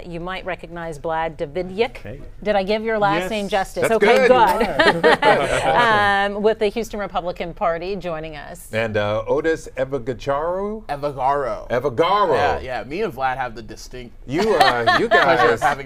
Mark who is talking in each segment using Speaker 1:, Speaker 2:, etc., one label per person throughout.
Speaker 1: You might recognize Vlad Davidiuk. Hey. Did I give your last name justice?
Speaker 2: That's
Speaker 1: okay,
Speaker 2: good.
Speaker 1: With the Houston Republican Party joining us.
Speaker 2: And Otis Evagaro?
Speaker 3: Evagaro. Yeah, me and Vlad have the distinct.
Speaker 2: You guys.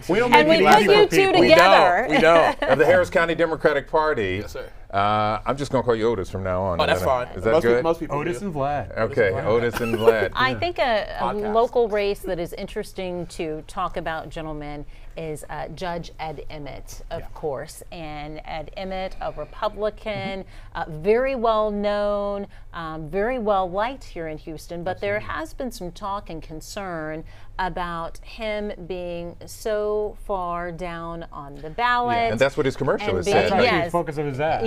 Speaker 3: We don't
Speaker 1: and we put you two together.
Speaker 3: We don't.
Speaker 2: Of the Harris County Democratic Party.
Speaker 3: Yes, sir.
Speaker 2: I'm just going to call you Otis from now on.
Speaker 3: Oh, that's fine.
Speaker 2: Is that good?
Speaker 3: Most people
Speaker 4: Otis and Vlad.
Speaker 2: Okay, Otis and Vlad.
Speaker 1: I think a local race that is interesting to talk about, gentlemen, is Judge Ed Emmett, of course. And Ed Emmett, a Republican, very well known, very well liked here in Houston, but there has been some talk and concern about him being so far down on the ballot.
Speaker 2: And that's what his commercial has said.
Speaker 4: That's the focus of his ad.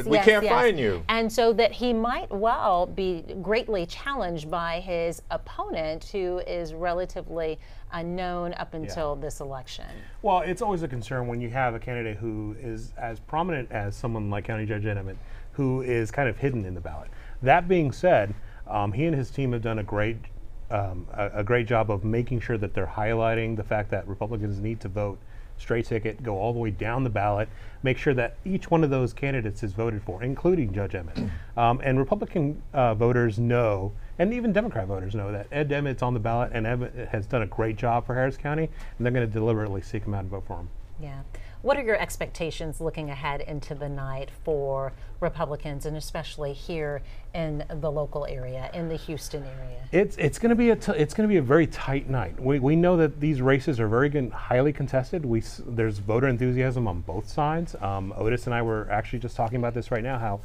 Speaker 2: We can't find you.
Speaker 1: And so that he might well be greatly challenged by his opponent, who is relatively unknown up until this election.
Speaker 4: Well, it's always a concern when you have a candidate who is as prominent as someone like County Judge Ed Emmett, who is kind of hidden in the ballot. That being said, he and his team have done a great job of making sure that they're highlighting the fact that Republicans need to vote straight ticket, go all the way down the ballot, make sure that each one of those candidates is voted for, including Judge Emmett. And Republican voters know, and even Democrat voters know, that Ed Emmett's on the ballot, and Emmett has done a great job for Harris County, and they're going to deliberately seek him out and vote for him.
Speaker 1: Yeah. What are your expectations looking ahead into the night for Republicans, and especially here in the local area, in the Houston area?
Speaker 4: It's going to be a very tight night. We know that these races are very highly contested. There's voter enthusiasm on both sides. Otis and I were actually just talking about this right now. How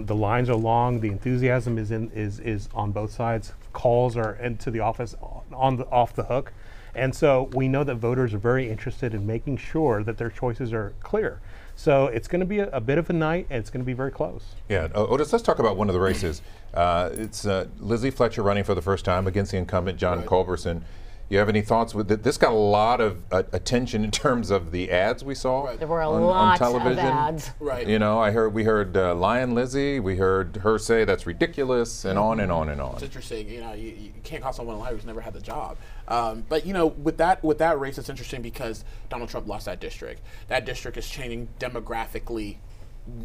Speaker 4: the lines are long, the enthusiasm is on both sides. Calls are into the office off the hook. And so we know that voters are very interested in making sure that their choices are clear. So it's going to be a bit of a night, and it's going to be very close.
Speaker 2: Yeah, Otis, let's talk about one of the races. It's Lizzie Fletcher running for the first time against the incumbent John Culberson. You have any thoughts with it? This got a lot of attention in terms of the ads we saw.
Speaker 1: There were
Speaker 2: on television.
Speaker 1: Of ads.
Speaker 2: You know, we heard Lion Lizzie, we heard her say that's ridiculous, and on and on and on.
Speaker 3: It's interesting. You know, you can't call someone a liar who's never had the job. But you know, with that race, it's interesting because Donald Trump lost that district. That district is changing demographically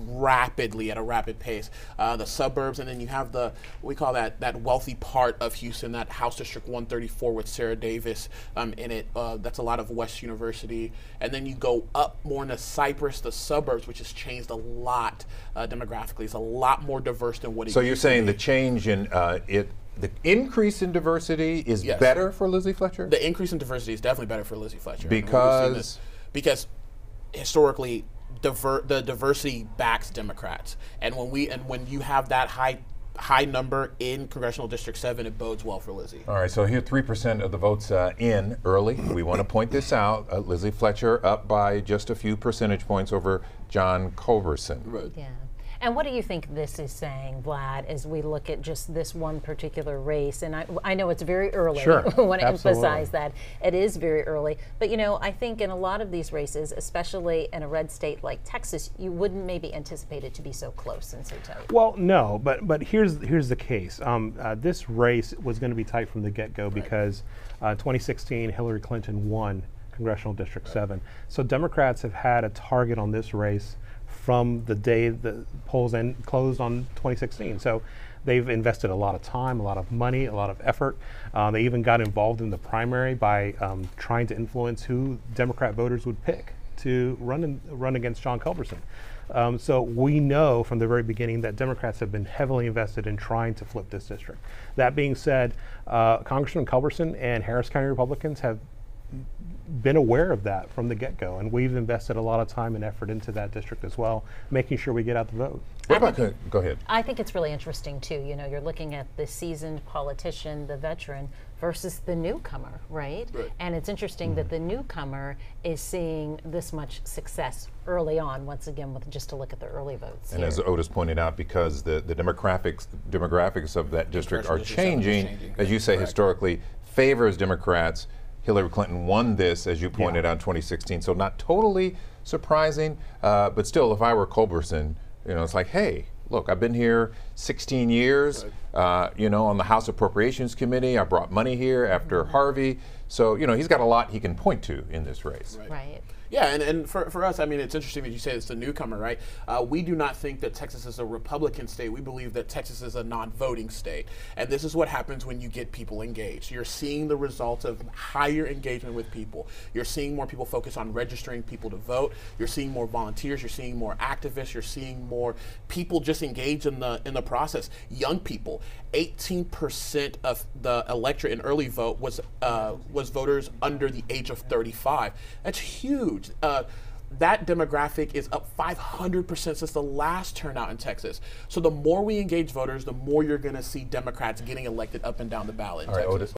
Speaker 3: rapidly at a rapid pace. The suburbs, and then you have we call that wealthy part of Houston, that House District 134 with Sarah Davis in it. That's a lot of West University. And then you go up more into Cypress, the suburbs, which has changed a lot demographically. It's a lot more diverse than what it used to be.
Speaker 2: So you're saying the change in the increase in diversity is better for Lizzie Fletcher?
Speaker 3: The increase in diversity is definitely better for Lizzie Fletcher.
Speaker 2: Because
Speaker 3: historically, the diversity backs Democrats, and when you have that high number in Congressional District 7, it bodes well for Lizzie.
Speaker 2: All right, so here 3% of the votes in early. We want to point this out. Lizzie Fletcher up by just a few percentage points over John Culberson.
Speaker 3: Right.
Speaker 1: Yeah. And what do you think this is saying, Vlad, as we look at just this one particular race? And I know it's very early.
Speaker 4: Sure.
Speaker 1: I want to emphasize that. It is very early. But, you know, I think in a lot of these races, especially in a red state like Texas, you wouldn't maybe anticipate it to be so close and so tight.
Speaker 4: Well, no, but here's the case. This race was going to be tight from the get-go because 2016, Hillary Clinton won Congressional District 7. So Democrats have had a target on this race from the day the polls closed on 2016. So they've invested a lot of time, a lot of money, a lot of effort. They even got involved in the primary by trying to influence who Democrat voters would pick to run against John Culberson. So we know from the very beginning that Democrats have been heavily invested in trying to flip this district. That being said, Congressman Culberson and Harris County Republicans have been aware of that from the get-go, and we've invested a lot of time and effort into that district as well, making sure we get out the vote.
Speaker 2: Go ahead.
Speaker 1: I think it's really interesting too. You know, you're looking at the seasoned politician, the veteran, versus the newcomer, right? And it's interesting that the newcomer is seeing this much success early on, once again, with just to look at the early votes.
Speaker 2: And as Otis pointed out, because the demographics of that district are changing, as you say, historically favors Democrats. Hillary Clinton won this, as you pointed out, in 2016, so not totally surprising, but still, if I were Culberson, you know, it's like, hey, look, I've been here 16 years. You know, on the House Appropriations Committee, I brought money here after Harvey. So, you know, he's got a lot he can point to in this race.
Speaker 1: Right.
Speaker 3: Yeah, and for us, I mean, it's interesting that you say it's a newcomer, right? We do not think that Texas is a Republican state. We believe that Texas is a non-voting state. And this is what happens when you get people engaged. You're seeing the results of higher engagement with people. You're seeing more people focus on registering people to vote. You're seeing more volunteers. You're seeing more activists. You're seeing more people just engage in the process. Young people. 18% of the electorate in early vote was voters under the age of 35. That's huge. That demographic is up 500% since the last turnout in Texas. So the more we engage voters, the more you're going to see Democrats getting elected up and down the ballot in Texas.
Speaker 2: Otis.